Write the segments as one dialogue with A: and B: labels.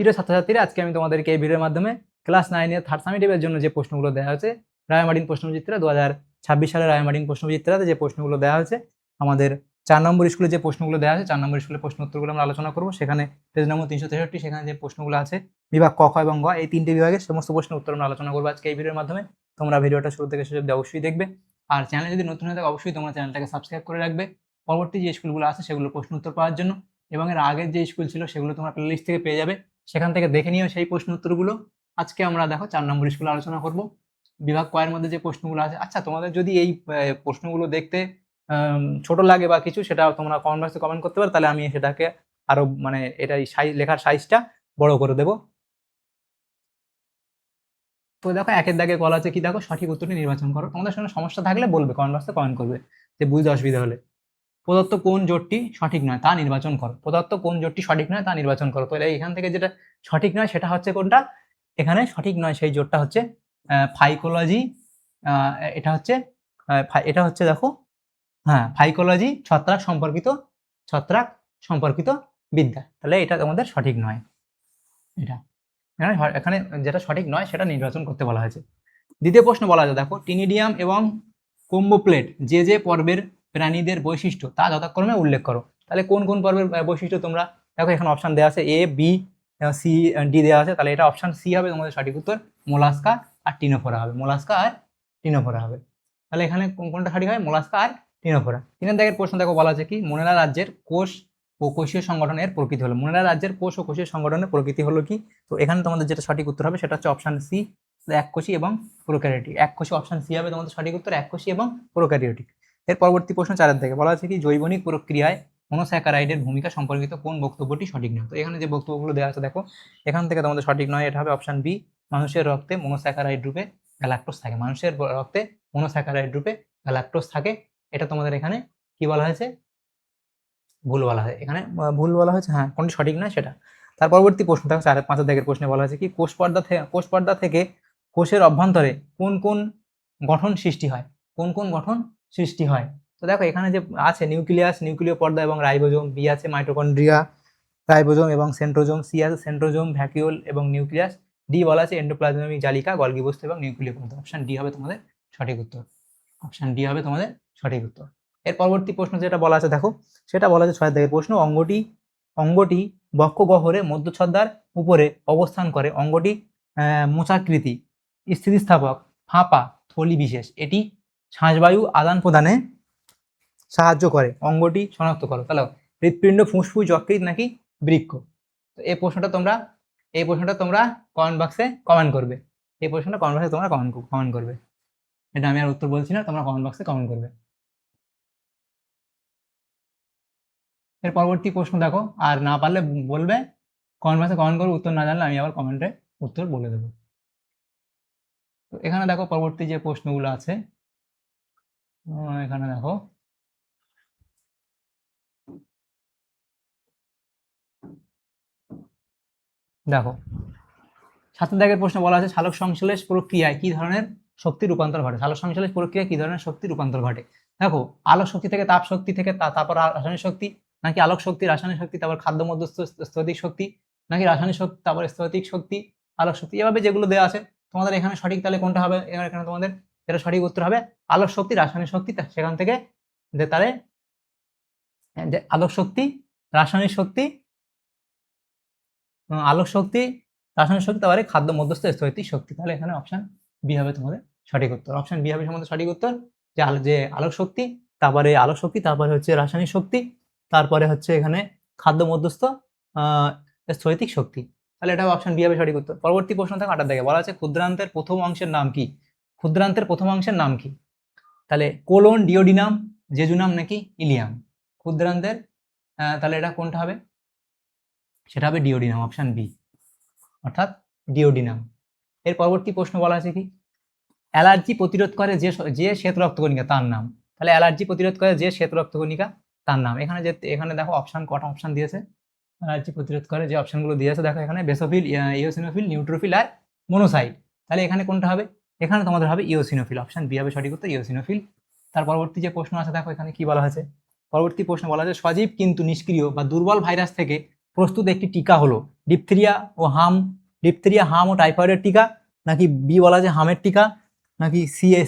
A: প্রিয় ছাত্রছাত্রীরা, আজকে আমি তোমাদেরকে এই ভিডিওর মাধ্যমে ক্লাস 9 থার্ড সামেটিভের জন্য যে প্রশ্নগুলো দেওয়া হয়েছে রায়মার্টিন প্রশ্নবিচিত্রা 2026 সালের রায়মার্টিন প্রশ্নবিচিত্রাতে যে প্রশ্নগুলো দেওয়া হয়েছে, আমাদের 4 নম্বর স্কুলে যে প্রশ্নগুলো দেওয়া আছে 4 নম্বর স্কুলের প্রশ্ন উত্তরগুলো আমরা আলোচনা করবো। সেখানে পেজ নম্বর 363, সেখানে যে প্রশ্নগুলো আছে বিভাগ ক, খ এবং গ, এই 3টে বিভাগের সমস্ত প্রশ্নের উত্তর আমরা আলোচনা করবো আজকে এই ভিডিওর মাধ্যমে। তোমরা ভিডিওটা শুরু থেকে শেষ অবধি অবশ্যই দেখবে, আর চ্যানেলে যদি নতুন হয়ে থাকে অবশ্যই তোমরা চ্যানেলটাকে সাবস্ক্রাইব করে রাখবে পরবর্তী যে স্কুলগুলো আছে সেগুলোর প্রশ্ন উত্তর পাওয়ার জন্য। এবং এর আগের যে স্কুল ছিল সেগুলো তোমরা প্লেলিস্ট থেকে পেয়ে যাবে, সেখান থেকে দেখে নিও সেই প্রশ্ন উত্তরগুলো। আজকে আমরা দেখো 4 নম্বর স্কুলে আলোচনা করব বিভাগ কয়ের মধ্যে যে প্রশ্নগুলো আছে। আচ্ছা, তোমাদের যদি এই প্রশ্নগুলো দেখতে ছোট লাগে বা কিছু, সেটা তোমরা কমেন্ট বক্সে কমেন্ট করতে পারো, তাহলে আমি সেটাকে আরো এটাই লেখার সাইজটা বড় করে দেবো। তো দেখো একের দাগে বলা আছে কি, দেখো সঠিক উত্তরটি নির্বাচন করো। তোমাদের সঙ্গে সমস্যা থাকলে বলবে, কমেন্ট বক্সে কমেন্ট করবে যে বুঝতে অসুবিধা হলে। প্রদত্ত কোন জোটটি সঠিক নয় তা নির্বাচন করো। প্রদত্ত কোন জোটটি সঠিক নয় তা নির্বাচন করো। তো এখান থেকে যেটা সঠিক নয় সেটা হচ্ছে কোনটা, এখানে সঠিক নয় সেই জোটটা হচ্ছে ফাইকোলজি। এটা হচ্ছে দেখো, হ্যাঁ, ফাইকোলজি ছত্রাক সম্পর্কিত বিদ্যা। তাহলে এটা তোমাদের সঠিক নয়। এটা এখানে যেটা সঠিক নয় সেটা নির্বাচন করতে বলা হয়েছে। দ্বিতীয় প্রশ্ন বলা আছে, দেখো টিনিডিয়াম এবং কোম্বোপ্লেট যে পর্বের প্রাণীদের বৈশিষ্ট্য তা যথাক্রমে উল্লেখ করো। তাহলে কোন কোন পর্বের বৈশিষ্ট্য তোমরা দেখো, এখানে অপশন দেওয়া আছে, এ, বি, সি, ডি দেওয়া আছে। তাহলে এটা অপশন সি হবে তোমাদের সঠিক উত্তর, মোলাস্কা আর টিনোফোরা হবে। মোলাস্কা আর টিনোফোরা হবে। তাহলে এখানে কোনটা সঠিক হয়, মোলাস্কা আর টিনোফোরা। 3 দাগের প্রশ্ন দেখো, বলা আছে কি, মোনেরা রাজ্যের কোষ ও কোষীয় সংগঠনের প্রকৃতি হলো। মোনেরা রাজ্যের কোষ ও কোষীয় সংগঠনের প্রকৃতি হলো কি? তো এখানে তোমাদের যেটা সঠিক উত্তর হবে সেটা হচ্ছে অপশন সি, এককোষী এবং প্রোক্যারিওটিক। এককোষী অপশন সি হবে তোমাদের সঠিক উত্তর, এককোষী এবং প্রোক্যারিওটিক। এর পরবর্তী প্রশ্ন 4 থেকে বলা আছে কি, জৈবনিক প্রক্রিয়ায় মনোস্যাকারাইডের ভূমিকা সম্পর্কিত কোন বক্তব্যটি সঠিক নয়। তো এখানে যে বক্তব্যগুলো দেওয়া আছে দেখো, এখান থেকে তোমাদের সঠিক নয় এটা হবে অপশন বি, মানুষের রক্তে মনোস্যাকারাইড রূপে গ্যালাক্টোজ থাকে। মানুষের রক্তে মনোস্যাকারাইড রূপে গ্যালাক্টোজ থাকে। এটা তোমাদের এখানে কি বলা হয়েছে, ভুল বলা হয়, এখানে ভুল বলা হয়েছে, হ্যাঁ, কোনটি সঠিক নয় সেটা। তার পরবর্তী প্রশ্ন দেখো, 4-5 দাগের প্রশ্নে বলা হয়েছে কি, কোষ পর্দা থেকে কোষের অভ্যন্তরে কোন কোন গঠন সৃষ্টি হয়। কোন কোন গঠন সৃষ্টি হয়? তো দেখো এখানে যে আছে নিউক্লিয়াস, নিউক্লিয় পর্দা এবং রাইবোজোম, বি আছে মাইটোকন্ড্রিয়া, রাইবোজোম এবং সেন্ট্রোজোম, সি আছে সেন্ট্রোজোম, ভ্যাকিউল এবং নিউক্লিয়াস, ডি বলা আছে এন্ডোপ্লাজমিক জালিকা, গলগি বস্তু এবং নিউক্লিয় পর্দা। অপশন ডি হবে তোমাদের সঠিক উত্তর। অপশন ডি হবে তোমাদের সঠিক উত্তর। এর পরবর্তী প্রশ্ন যেটা বলা আছে দেখো, সেটা বলা আছে 6 দাগের প্রশ্ন, অঙ্গটি বক্ষ গহ্বরে মধ্যচ্ছদার উপরে অবস্থান করে। অঙ্গটি মোচাকৃতি, স্থিতিস্থাপক, ফাঁপা, থলি বিশেষ। এটি শ্বাসবায়ু আদান প্রদানে সাহায্য করে। অঙ্গটি শনাক্ত করো। তাহলে হৃৎপিণ্ড, ফুসফুস, যকৃৎ নাকি বৃক্ক? তো এই প্রশ্নটা তোমরা কমেন্ট বক্সে কমেন্ট করবে। এই প্রশ্নটা কমেন্ট বক্সে তোমরা কমেন্ট করবে। এটা আমি আর উত্তর বলছি না, তোমরা কমেন্ট বক্সে কমেন্ট করবে। এর পরবর্তী প্রশ্ন দেখো, আর না পারলে বলবে, কমেন্ট বক্সে কমেন্ট করবে। উত্তর না জানলে আমি আবার কমেন্টে উত্তর বলে দেবো। তো এখানে দেখো পরবর্তী যে প্রশ্নগুলো আছে, এখানে দেখো, দেখো 7 দাগের প্রশ্ন বলা আছে, সালোক সংশ্লেষ প্রক্রিয়ায় কি ধরনের শক্তি রূপান্তর ঘটে। সালোক সংশ্লেষ প্রক্রিয়ায় কি ধরনের শক্তি রূপান্তর ঘটে? দেখো, আলোক শক্তি থেকে তাপ শক্তি, থেকে তারপর রাসায়নিক শক্তি, নাকি আলোক শক্তি রাসায়নিক শক্তি তারপর খাদ্য মধ্যস্থ স্থৈতিক শক্তি, নাকি রাসায়নিক শক্তি তারপর স্থৈতিক শক্তি আলোক শক্তি, এভাবে যেগুলো দেওয়া আছে তোমাদের এখানে সঠিক তাহলে কোনটা হবে? এখানে তোমাদের যেটা সঠিক উত্তর হবে আলোক শক্তি রাসায়নিক শক্তি। সেখান থেকে তাহলে যে আলোক শক্তি, রাসায়নিক শক্তি, আলোক শক্তি, রাসায়নিক শক্তি, তারপরে খাদ্য মধ্যস্থ স্থৈতিক শক্তি। তাহলে এখানে অপশন বি হবে তোমাদের সঠিক উত্তর। অপশন বি হবে তোমাদের সঠিক উত্তর, যে আলোক শক্তি, তারপরে হচ্ছে রাসায়নিক শক্তি, তারপরে হচ্ছে এখানে খাদ্য মধ্যস্থ স্থৈতিক শক্তি। তাহলে এটা অপশন বি হবে সঠিক উত্তর। পরবর্তী প্রশ্ন থেকে 8 দাগে বলা আছে, ক্ষুদ্রান্তের প্রথম অংশের নাম কি? ক্ষুদ্রান্তের প্রথম অংশের নাম কি? তাহলে কোলন, ডিওডিনাম, জেজুনাম নাকি ইলিয়াম? ক্ষুদ্রান্তের তাহলে এটা কোনটা হবে? সেটা হবে ডিওডিনাম, অপশন বি, অর্থাৎ ডিওডিনাম। এর পরবর্তী প্রশ্ন বলা আছে কি, অ্যালার্জি প্রতিরোধ করে যে শ্বেত রক্তকণিকা তার নাম। তাহলে অ্যালার্জি প্রতিরোধ করে যে শ্বেত রক্তকণিকা তার নাম। এখানে দেখো অপশন কটা অপশন দিয়েছে, অ্যালার্জি প্রতিরোধ করে যে অপশনগুলো দিয়েছে দেখো, এখানে বেসোফিল, ইওসিনোফিল, নিউট্রোফিল আর মোনোসাইট। তাহলে এখানে কোনটা হবে? এখানে তোমাদের হবে ইওসিনোফিল, অপশন বি হবে সঠিক উত্তর, ইওসিনোফিল। তার পরবর্তী যে প্রশ্ন আছে দেখো, এখানে কি বলা হয়েছে, পরবর্তী প্রশ্ন বলা হয়েছে, সজীব কিন্তু নিষ্ক্রিয় বা দুর্বল ভাইরাস থেকে প্রস্তুত একটি টিকা হলো ডিপথেরিয়া হাম ও টাইফয়েডের টিকা, নাকি বি বলা আছে হামের টিকা, নাকি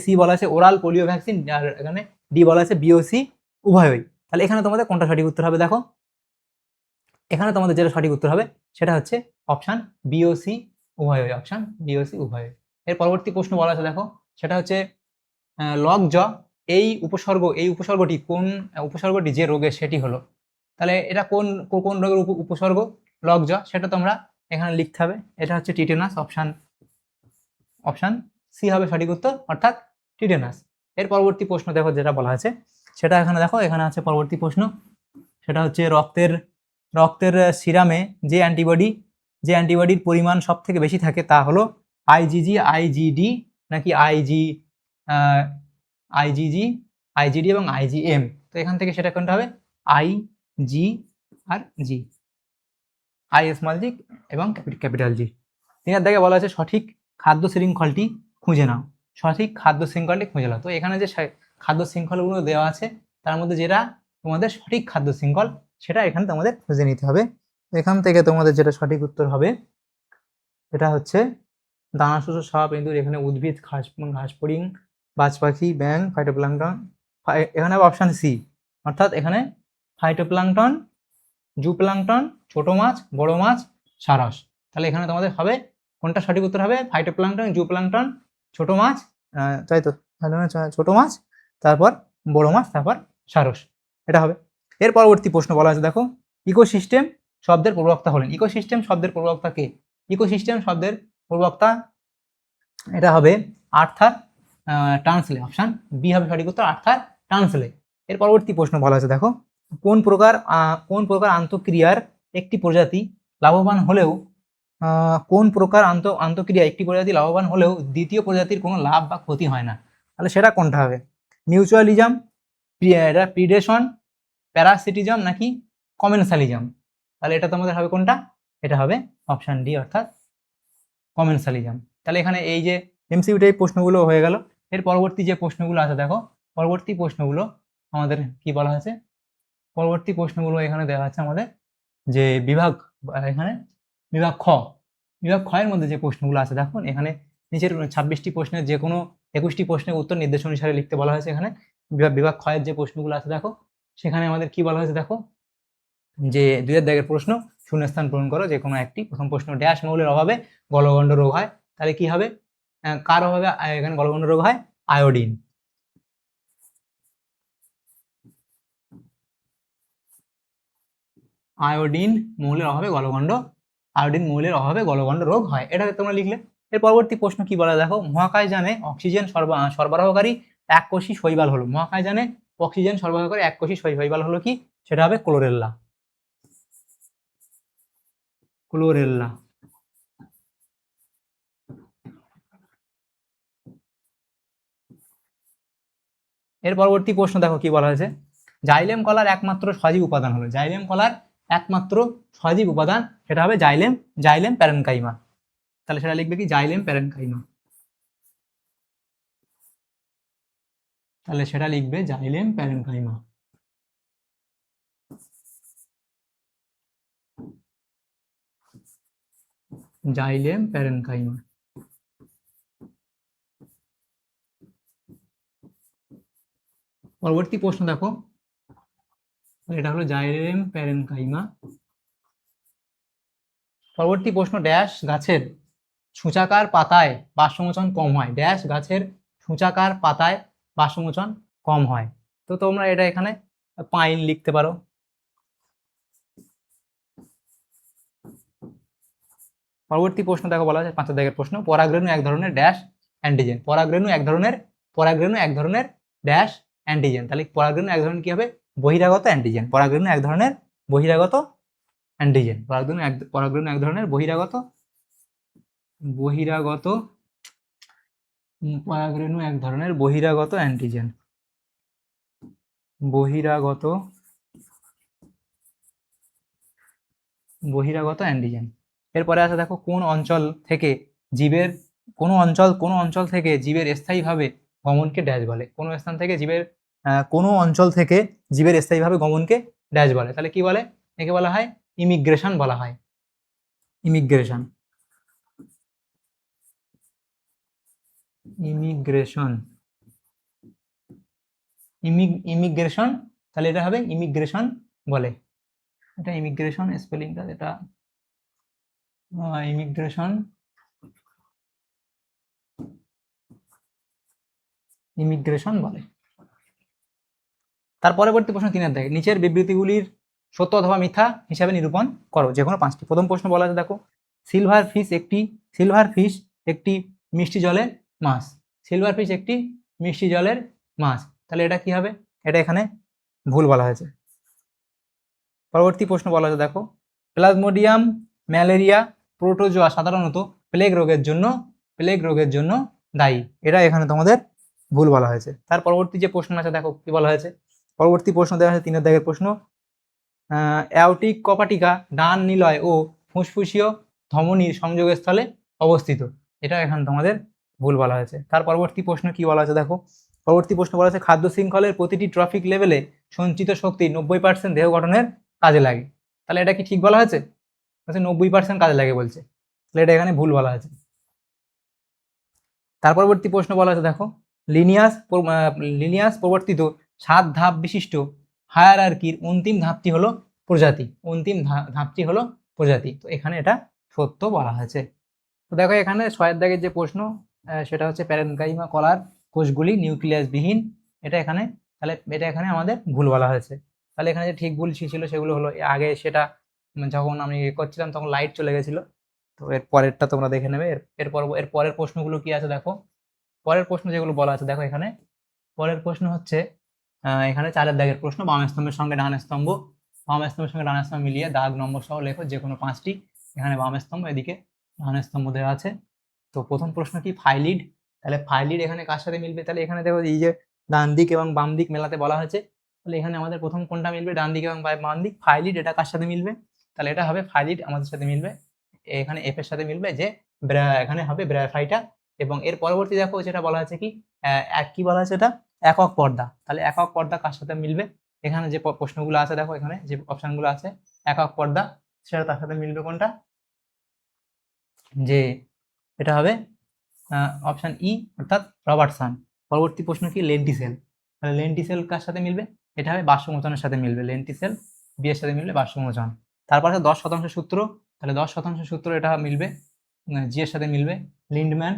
A: সি বলা আছে ওরাল পোলিও ভ্যাকসিন, আর এখানে ডি বলা আছে বিওসি উভয়ই। তাহলে এখানে তোমাদের কোনটা সঠিক উত্তর হবে দেখো, এখানে তোমাদের যেটা সঠিক উত্তর হবে সেটা হচ্ছে অপশান বিওসি উভয়ই, অপশান বিওসি উভয়ই। এর পরবর্তী প্রশ্ন বলা আছে দেখো, সেটা হচ্ছে লগ জ এই উপসর্গটি কোন উপসর্গটি যে রোগের সেটি হলো। তাহলে এটা কোন কোন রোগের উপসর্গ লগ জ, সেটা তোমরা এখানে লিখতে হবে। এটা হচ্ছে টিটেনাস, অপশান সি হবে সঠিক উত্তর, অর্থাৎ টিটেনাস। এর পরবর্তী প্রশ্ন দেখো যেটা বলা আছে সেটা এখানে দেখো, এখানে আছে পরবর্তী প্রশ্ন, সেটা হচ্ছে রক্তের সিরামে যে অ্যান্টিবডির পরিমাণ সব থেকে বেশি থাকে তা হলো আইজিজি, আইজিডি, নাকি আইজিডি এবং আইজিএম। তো এখান থেকে সেটা কোনটা হবে আইজি আর জি, আই স্মল জি এবং ক্যাপিটাল জি। 3 দাগে বলা আছে সঠিক খাদ্য শৃঙ্খলটি খুঁজে নাও, সঠিক খাদ্য শৃঙ্খলটি খুঁজে নাও। তো এখানে যে খাদ্য শৃঙ্খলগুলো দেওয়া আছে তার মধ্যে যেটা তোমাদের সঠিক খাদ্য শৃঙ্খল সেটা এখানে তোমাদের খুঁজে নিতে হবে। এখান থেকে তোমাদের যেটা সঠিক উত্তর হবে এটা হচ্ছে দানাশোষক সাপ, ইঁদুর, এখানে উদ্ভিদ, ঘাসফড়িং, বাজ পাখি, ব্যাঙ, ফাইটোপ্লাঙ্কটন, এখানে অপশান সি, অর্থাৎ এখানে ফাইটোপ্লাঙ্কটন, জুপ্লাঙ্কটন, ছোট মাছ, বড় মাছ, সারস। তাহলে এখানে তোমাদের হবে কোনটা সঠিক উত্তর হবে ফাইটোপ্লাঙ্কটন, জুপ্লাঙ্কটন, ছোট মাছ, তাই তো ছোট মাছ, তারপর বড় মাছ, তারপর সারস, এটা হবে। এর পরবর্তী প্রশ্ন বলা আছে দেখো, ইকোসিস্টেম শব্দের প্রবক্তা হলেন। ইকোসিস্টেম শব্দের প্রবক্তা কে? ইকোসিস্টেম শব্দের প্রবক্তা এটা হবে আর্থার টানসলে, অপশান বি হবে সঠিক উত্তর, আর্থার টানসলে। এর পরবর্তী প্রশ্ন বলা আছে দেখো, কোন প্রকার আন্তঃক্রিয়ার একটি প্রজাতি লাভবান হলেও দ্বিতীয় প্রজাতির কোনো লাভ বা ক্ষতি হয় না? তাহলে সেটা কোনটা হবে? মিউচুয়ালিজম, প্রিডেশন, প্যারাসিটিজম, নাকি কমেন্সালিজম? তাহলে এটা তোমাদের হবে কোনটা? এটা হবে অপশান ডি, অর্থাৎ কমেন্সালিজম। তাহলে এখানে এই যে এমসিকিউ টাইপ প্রশ্নগুলো হয়ে গেল। এর পরবর্তী যে প্রশ্নগুলো আছে দেখো, পরবর্তী প্রশ্নগুলো আমাদের কি বলা হয়েছে, পরবর্তী প্রশ্নগুলো এখানে দেওয়া আছে আমাদের যে বিভাগ, এখানে বিভাগ খ, বিভাগ খ এর মধ্যে যে প্রশ্নগুলো আছে দেখুন, এখানে নিচের 26টি প্রশ্নের যে কোনো 21টি প্রশ্নের উত্তর নির্দেশ অনুসারে লিখতে বলা হয়েছে। এখানে বিভাগ খ এর যে প্রশ্নগুলো আছে দেখো, সেখানে আমাদের কি বলা হয়েছে দেখো, যে 2 দাগের প্রশ্ন শূন্যস্থান পূরণ করো যে কোনো একটি। প্রথম প্রশ্ন, ড্যাশ মৌলের অভাবে গলগণ্ড রোগ হয়। তাহলে কি হবে, কার অভাবে এখানে গলগণ্ড রোগ হয়? আয়োডিন। আয়োডিন মৌলের অভাবে গলগণ্ড রোগ হয়, এটা তোমরা লিখলে। এর পরবর্তী প্রশ্ন কি বলা দেখো, মহাকাশযানে অক্সিজেন সরবরাহকারী এককোষী শৈবাল হলো। মহাকাশযানে অক্সিজেন সরবরাহকারী এককোষী শৈবাল হলো কি? সেটা হবে ক্লোরেল্লা। এর পরবর্তী প্রশ্ন দেখো কি বলা হয়েছে, জাইলেম কলার একমাত্র সজীব উপাদান হলো। জাইলেম কলার একমাত্র সজীব উপাদান সেটা হবে জাইলেম প্যারেনকাইমা। তাহলে সেটা লিখবে কি? Xylem parenchyma. তাহলে সেটা লিখবে জাইলেম প্যারেনকাইমা। Xylem parenchyma. পরবর্তী প্রশ্ন দেখো, এটা হলো জাইলেম প্যারেনকাইমা। পরবর্তী প্রশ্ন, ড্যাশ গাছের সূচাকার পাতায় বাষ্পমোচন কম হয়। ড্যাশ গাছের সূচাকার পাতায় বাষ্পমোচন কম হয়। তো তোমরা এটা এখানে পাইন লিখতে পারো। পরবর্তী প্রশ্ন দেখো বলা আছে 5 দাগের প্রশ্ন, পরাগরেণু এক ধরনের ড্যাশ অ্যান্টিজেন। পরাগরেণু এক ধরনের ড্যাশ অ্যান্টিজেন। তাহলে পরাগরেণু এক ধরনের কি হবে? বহিরাগত অ্যান্টিজেন। পরাগরেণু এক ধরনের বহিরাগত অ্যান্টিজেন। পরাগরেণু এক ধরনের বহিরাগত পরাগরেণু এক ধরনের বহিরাগত অ্যান্টিজেন। বহিরাগত অ্যান্টিজেন। এরপরে আছে দেখো, কোন অঞ্চল থেকে জীবের স্থায়ীভাবে গমনকে ড্যাশ বলে। কোনো অঞ্চল থেকে জীবের স্থায়ীভাবে গমনকে ড্যাশ বলে। তাহলে কি বলে? একে বলা হয় ইমিগ্রেশন বলা হয়। ইমিগ্রেশন, ইমিগ্রেশন, ইমিগ্রেশন, তাহলে এটা হবে ইমিগ্রেশন বলে। এটা ইমিগ্রেশন স্পেলিংটা, এটা ইমিগ্রেশন, ইমিগ্রেশন বলে। তার পরবর্তী প্রশ্ন 3 দেখে, নিচের বিবৃতিগুলির সত্য অথবা মিথ্যা হিসাবে নিরূপণ করো, যে কোনো 5টি। প্রথম প্রশ্ন বলা আছে দেখো, সিলভার ফিশ একটি মিষ্টি জলের মাছ। সিলভার ফিশ একটি মিষ্টি জলের মাছ, তাহলে এটা কি হবে? এটা এখানে ভুল বলা হয়েছে। পরবর্তী প্রশ্ন বলা আছে দেখো, প্লাজমোডিয়াম ম্যালেরিয়া প্রোটোজোয়া সাধারণত প্লেগ রোগের জন্য দায়ী। এটা এখানে তোমাদের ভুল বলা হয়েছে। তার পরবর্তী যে প্রশ্ন আছে দেখো কি বলা হয়েছে। পরবর্তী প্রশ্ন দেওয়া আছে 3 দাগের প্রশ্ন, অ্যাওটিক কপাটিকা ডান নিলয় ও ফুসফুসীয় ধমনীর সংযোগস্থলে অবস্থিত। এটা এখানে তোমাদের ভুল বলা হয়েছে। তার পরবর্তী প্রশ্ন কি বলা আছে দেখো, পরবর্তী প্রশ্ন বলা আছে, খাদ্য শৃঙ্খলের প্রতিটি ট্রফিক লেভেলে সঞ্চিত শক্তি 90% দেহ গঠনের কাজে লাগে। তাহলে এটা কি ঠিক বলা হয়েছে? 90% কাজে লাগে বলছে, তাহলে এটা এখানে ভুল বলা হয়েছে। তার পরবর্তী প্রশ্ন বলা আছে দেখো, লিনিয়াস প্রবর্তিত 7 ধাপ বিশিষ্ট হায়ারার্কির অন্তিম ধাপটি হলো প্রজাতি। তো এখানে এটা সত্য বলা হয়েছে। তো দেখো এখানে 6 দাগের যে প্রশ্ন, সেটা হচ্ছে প্যারেনকাইমা কলার কোষগুলি নিউক্লিয়াস বিহীন। এটা এখানে আমাদের ভুল বলা হয়েছে। তাহলে এখানে যে ঠিক ভুল ছিল সেগুলো হলো, আগে সেটা যখন আমি করছিলাম তখন লাইট চলে গেছিল। তো এর পরেরটা তোমরা দেখে নেবে। এর পরের প্রশ্নগুলো কি আছে দেখো। পরের প্রশ্ন যেগুলো বলা আছে দেখো, এখানে পরের প্রশ্ন হচ্ছে এখানে 4 দাগের প্রশ্ন, বাম স্তম্ভের সঙ্গে ডান স্তম্ভ মিলিয়ে দাগ নম্বর সহ লেখো যে কোনো 5টি। এখানে বাম স্তম্ভ, এদিকে ডান স্তম্ভ দেওয়া আছে। তো প্রথম প্রশ্ন কি, ফাইলিড। তাহলে ফাইলিড এখানে কার সাথে মিলবে? তাহলে এখানে দেখো এই যে ডান দিক এবং বাম দিক মেলাতে বলা হয়েছে, তাহলে এখানে আমাদের প্রথম কোনটা মিলবে? ডান দিক এবং বাম দিক। ফাইলিড এটা কার সাথে মিলবে? তাহলে এটা হবে ফাইলিড আমাদের সাথে মিলবে, এখানে এফ এর সাথে মিলবে, যে এখানে হবে ব্রায়োফাইটা। এবং এর পরবর্তী দেখো যেটা বলা আছে কি, কি বলা আছে এটা, একক পর্দা। তাহলে একক পর্দা কার সাথে মিলবে? এখানে যে প্রশ্নগুলো আছে দেখো, এখানে যে অপশনগুলো আছে একক পর্দা, সেটা তার সাথে মিলবে কোনটা? যে এটা হবে অপশন ই, অর্থাৎ রবার্টসন। পরবর্তী প্রশ্ন কি, লেন্টিসেল। তাহলে লেন্টিসেল কার সাথে মিলবে? এটা হবে বাষ্পমোচনের সাথে মিলবে। লেন্টিসেল বি এর সাথে মিলবে বাষ্পমোচন। তারপর আছে 10% সূত্র। তাহলে 10% সূত্র এটা মিলবে জি এর সাথে মিলবে লিন্ডেম্যান।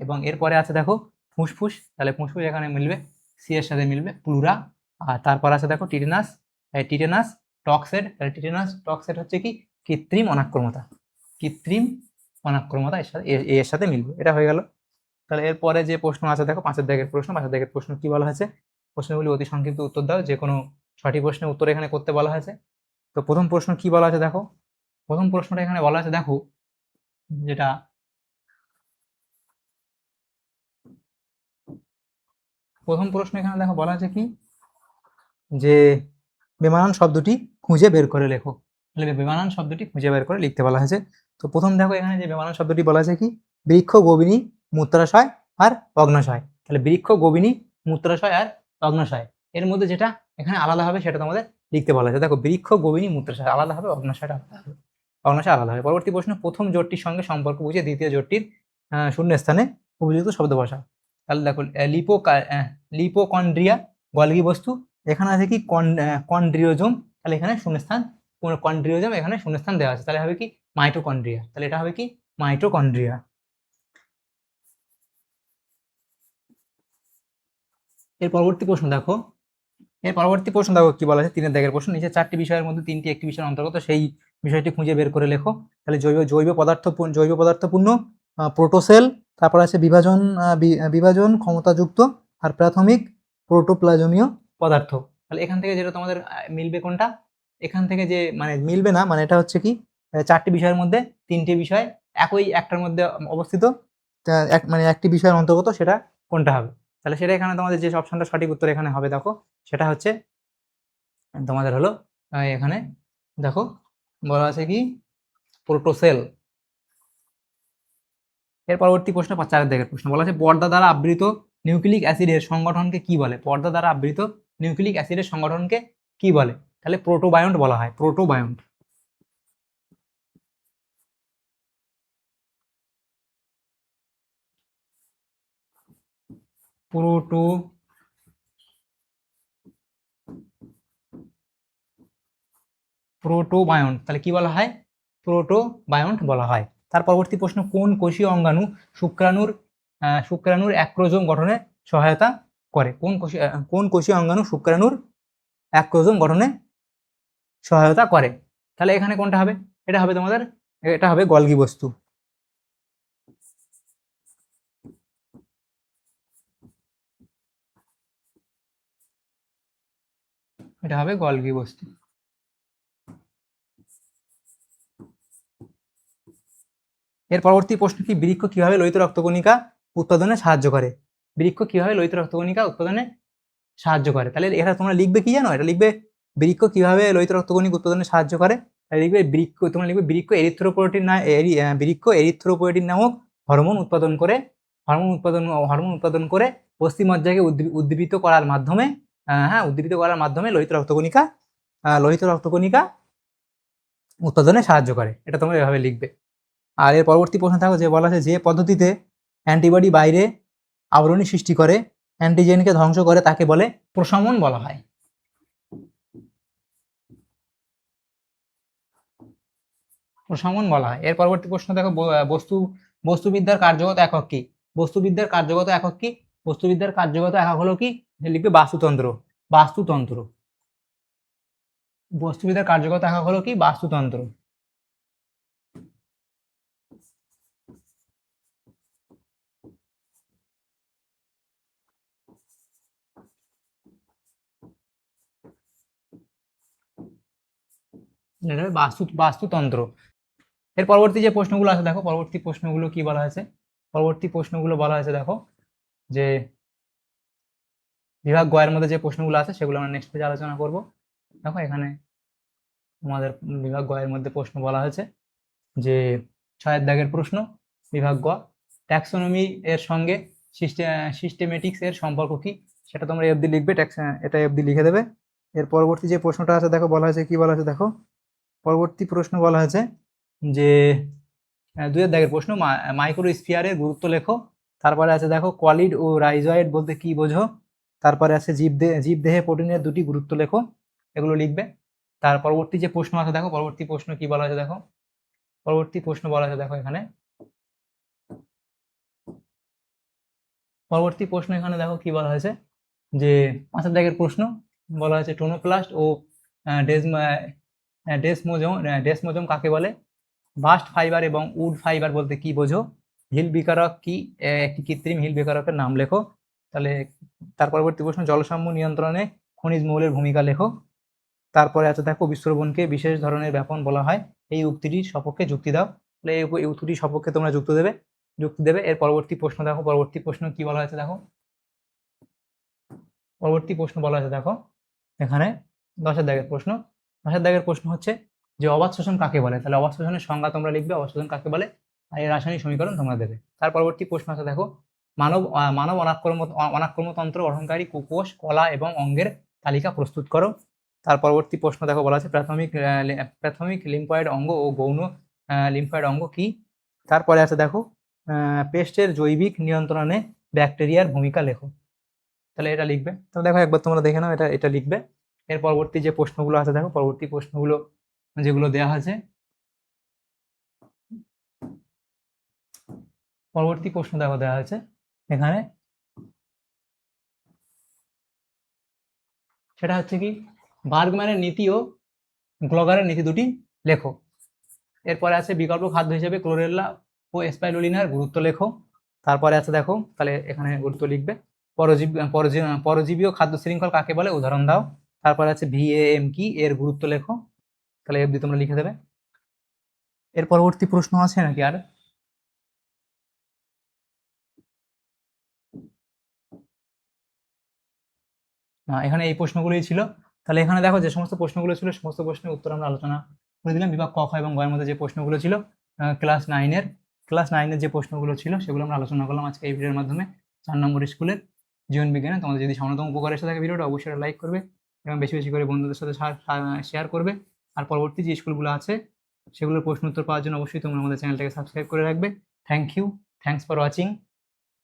A: এবং এরপরে আছে দেখো ফুসফুস, তাহলে ফুসফুস এখানে মিলবে সি এর সাথে মিলবে প্লুরা। আর তারপর আছে দেখো টিটেনাস টক্সেড। তাহলে টিটেনাস টক্সেড হচ্ছে কি, কৃত্রিম অনাক্রমতা এর সাথে মিলবে। এটা হয়ে গেল। তাহলে এরপরে যে প্রশ্ন আছে দেখো, 5 দাগের প্রশ্ন কি বলা হয়েছে, প্রশ্নগুলি অতি সংক্ষিপ্ত উত্তর দাও, যে কোনো সঠিক প্রশ্নের উত্তর এখানে করতে বলা হয়েছে। তো প্রথম প্রশ্ন কি বলা আছে দেখো, প্রথম প্রশ্নটা এখানে বলা আছে দেখো, যেটা প্রথম প্রশ্ন এখানে দেখো বলা আছে কি, যে বেমানান শব্দটি খুঁজে বের করে লেখো। তাহলে বেমানান শব্দটি খুঁজে বের করে লিখতে বলা হয়েছে। তো প্রথম দেখো এখানে যে বেমানান শব্দটি বলা আছে কি, বৃক্ষ গোবিনী মূত্রাশয় আর অগ্নাশয়। তাহলে বৃক্ষ গোবিনী মূত্রাশয় আর অগ্নাশয়, এর মধ্যে যেটা এখানে আলাদা হবে সেটা তোমাদের লিখতে বলা হয়েছে। দেখো বৃক্ষ গোবিনী মূত্রাশয় আলাদা হবে, অগ্নাশয় আলাদা হবে। পরবর্তী প্রশ্ন, প্রথম জোটটির সঙ্গে সম্পর্ক বুঝে দ্বিতীয় জোটটির শূন্যস্থানে উপযুক্ত শব্দ বসা। তাহলে দেখো লিপোকন্ড্রিয়া গলগি বস্তু, এখানে আছে কি কন্ড্রিওজোম। তাহলে এখানে শূন্যস্থান, কন্ড্রিওজোম এখানে শূন্যস্থান দেওয়া আছে, তাহলে হবে কি মাইটোকন্ড্রিয়া। তাহলে এটা হবে কি মাইটোকন্ড্রিয়া। এর পরবর্তী প্রশ্ন দেখো কি বলা আছে, 3 দাগের প্রশ্ন, নিচে 4টি বিষয়ের মধ্যে 3টি একটি বিষয়ের অন্তর্গত, সেই বিষয়টি খুঁজে বের করে লেখো। তাহলে জৈব পদার্থপূর্ণ প্রোটোসেল, তারপর আছে বিভাজন ক্ষমতাযুক্ত আর প্রাথমিক প্রোটোপ্লাজমীয় পদার্থ। তাহলে এখান থেকে যেটা তোমাদের মিলবে কোনটা, এখান থেকে যে মানে মিলবে না, মানে এটা হচ্ছে কি 4টি বিষয়ের মধ্যে 3টি বিষয় একই একটার মধ্যে অবস্থিত, মানে একটি বিষয়ের অন্তর্গত, সেটা কোনটা হবে? তাহলে সেটা এখানে তোমাদের যে অপশনটা সঠিক উত্তর এখানে হবে দেখো, সেটা হচ্ছে তোমাদের হলো এখানে দেখো বলা আছে কি প্রোটোসেল। এর পরবর্তী প্রশ্ন 4 দাগের প্রশ্ন বলা আছে, পর্দা দ্বারা আবৃত নিউক্লিক অ্যাসিডের সংগঠনকে কি বলে? পর্দা দ্বারা আবৃত নিউক্লিক অ্যাসিডের সংগঠনকে কি বলে? তাহলে প্রোটোবায়ন্ট বলা হয়, প্রোটোবায়ন্ট। প্রোটোবায়ন্ট, তাহলে কি বলা হয়? প্রোটোবায়ন্ট বলা হয়। তার পরবর্তী প্রশ্ন, কোন কোষীয় অঙ্গাণু শুক্রাণুর অ্যাক্রোজোম গঠনে সহায়তা করে? কোন কোষীয় অঙ্গাণু শুক্রাণুর অ্যাক্রোজোম গঠনে সহায়তা করে? তাহলে এখানে কোনটা হবে? এটা হবে তোমাদের, এটা হবে গলগি বস্তু। এটা হবে গলগি বস্তু। এর পরবর্তী প্রশ্ন কি, বৃক্ক কিভাবে লোহিত রক্তকণিকা উৎপাদনে সাহায্য করে? বৃক্ক কিভাবে লোহিত রক্তকণিকা উৎপাদনে সাহায্য করে? তাহলে এটা তোমরা লিখবে কি জানো? এটা লিখবে বৃক্ক কিভাবে লোহিত রক্তকণিকা উৎপাদনে সাহায্য করে। তাহলে লিখবে তোমরা লিখবে বৃক্ক এরিথ্রোপোয়েটিন নামক হরমোন উৎপাদন করে অস্থিমজ্জাকে উদ্দীপিত করার মাধ্যমে লোহিত রক্তকণিকা উৎপাদনে সাহায্য করে। এটা তোমরা এভাবে লিখবে। আর এর পরবর্তী প্রশ্ন থাকো যে বলা আছে, যে পদ্ধতিতে অ্যান্টিবডি বাইরে আবরণী সৃষ্টি করে অ্যান্টিজেনকে ধ্বংস করে তাকে বলে প্রশমন বলা হয়। প্রশমন বলা হয়। এর পরবর্তী প্রশ্ন দেখো, বস্তুবিদ্যার কার্যগত একক কি? বস্তুবিদ্যার কার্যগত একক কি? বস্তুবিদ্যার কার্যগত একক হলো কি? লিখবে বাস্তুতন্ত্র। বস্তুবিদ্যার কার্যগত একক হলো কি? বাস্তুতন্ত্র। বাস্তুতন্ত্র। এর পরবর্তী যে প্রশ্নগুলো আছে দেখো, পরবর্তী প্রশ্নগুলো কি বলা হয়েছে? পরবর্তী প্রশ্নগুলো বলা হয়েছে দেখো, যে বিভাগ গ এর মধ্যে যে প্রশ্নগুলো আছে সেগুলো আমরা নেক্সট পেজে আলোচনা করব। দেখো এখানে তোমাদের বিভাগ গ এর মধ্যে প্রশ্ন বলা হয়েছে যে 6 দাগের প্রশ্ন, বিভাগ গ, ট্যাক্সোনমি এর সঙ্গে সিস্টেমেটিক্স এর সম্পর্ক কি? সেটা তোমরা এফডি লিখবে, এটা এফডি লিখে দেবে। এর পরবর্তী যে প্রশ্নটা আছে দেখো, বলা হয়েছে কি বলা হয়েছে দেখো, পরবর্তী প্রশ্ন বলা হয়েছে যে 2 দাগের প্রশ্ন, মাইক্রোস্ফিয়ারের গুরুত্ব লেখো। তারপরে আছে দেখো, কলিড ও রাইজয়েড বলতে কি বোঝো? তারপরে আছে জীবদেহে প্রোটিনের 2টি গুরুত্ব লেখো। এগুলো লিখবে। তার পরবর্তী যে প্রশ্ন আছে দেখো, পরবর্তী প্রশ্ন কি বলা আছে দেখো, পরবর্তী প্রশ্ন বলা আছে দেখো এখানে, পরবর্তী প্রশ্ন এখানে দেখো কি বলা হয়েছে, যে 5 দাগের প্রশ্ন বলা হয়েছে, টোনোপ্লাস্ট ও ডেসমোজোম কাকে বলে? বাস্ট ফাইবার এবং উড ফাইবার বলতে কি বোঝো? হিল বিকারক কি? একটি কৃত্রিম হিল বিকারকের নাম লেখো। তাহলে তার পরবর্তী প্রশ্ন, জলসাম্য নিয়ন্ত্রণে খনিজ মৌলের ভূমিকা লেখো। তারপরে আছে দেখো, বিস্ফোরণকে বিশেষ ধরনের ব্যাপন বলা হয়, এই উক্তিটির সপক্ষে যুক্তি দাও। তাহলে এই উক্তিটির সপক্ষে তোমরা যুক্তি দেবে। এর পরবর্তী প্রশ্ন দেখো, পরবর্তী প্রশ্ন কি বলা হয়েছে দেখো, পরবর্তী প্রশ্ন বলা হয়েছে দেখো এখানে 10 দাগের প্রশ্ন। 10 দাগের প্রশ্ন হচ্ছে যে অবাধ শোষণ কাকে বলে? তাহলে অবাধ শোষণের সংজ্ঞা তোমরা লিখবে, অবাধ শোষণ কাকে বলে, আর এর রাসায়নিক সমীকরণ তোমরা দেবে। তার পরবর্তী প্রশ্ন আছে দেখো, মানব অনাক্রম্যতন্ত্র গঠনকারী কোষ, কলা এবং অঙ্গের তালিকা প্রস্তুত করো। তার পরবর্তী প্রশ্ন দেখো, বলা আছে প্রাথমিক লিম্ফয়েড অঙ্গ ও গৌণ লিম্ফয়েড অঙ্গ কি? তারপরে আছে দেখো, পেস্টের জৈবিক নিয়ন্ত্রণে ব্যাকটেরিয়ার ভূমিকা লেখো। তাহলে এটা লিখবে। তো দেখো একবার তোমরা দেখে নাও, এটা লিখবে। এর পরবর্তী যে প্রশ্নগুলো আছে দেখো, পরবর্তী প্রশ্নগুলো যেগুলো দেওয়া আছে, পরবর্তী প্রশ্ন দেখো দেওয়া আছে এখানে, সেটা হচ্ছে কি, বার্গম্যানের নীতি ও গ্লগারের নীতি দুটি লেখো। এরপরে আছে বিকল্প খাদ্য হিসেবে ক্লোরেল্লা ও স্পাইরুলিনার গুরুত্ব লেখো। তারপরে আছে দেখো, তাহলে এখানে গুরুত্ব লিখবে, পরজীবীয় খাদ্য শৃঙ্খল কাকে বলে, উদাহরণ দাও। তারপরে আছে VAM কি, এর গুরুত্ব লেখো। তাহলে এফডি তোমরা লিখে দেবে। এর পরবর্তী প্রশ্ন আছে নাকি আর? এখানে এই প্রশ্নগুলোই ছিল। তাহলে এখানে দেখো যে সমস্ত প্রশ্নগুলো ছিল, সমস্ত প্রশ্নের উত্তর আমরা আলোচনা করে দিলাম। বিভাগ ক, খ এবং গ এর মধ্যে যে প্রশ্নগুলো ছিল, ক্লাস 9-এর যে প্রশ্নগুলো ছিল সেগুলো আমরা আলোচনা করলাম আজকে এই ভিডিওর মাধ্যমে। 4 নম্বর স্কুলের জীবন বিজ্ঞানে। তোমাদের যদি সামান্যতম উপকার এসে থাকে ভিডিওটা, অবশ্যই লাইক করবে এবং বেশি বেশি করে বন্ধুদের সাথে শেয়ার করবে। আর পরবর্তী যে স্কুলগুলো আছে সেগুলোর প্রশ্ন উত্তর পাওয়ার জন্য অবশ্যই তোমরা আমাদের চ্যানেলটাকে সাবস্ক্রাইব করে রাখবে। Thank you, thanks for watching.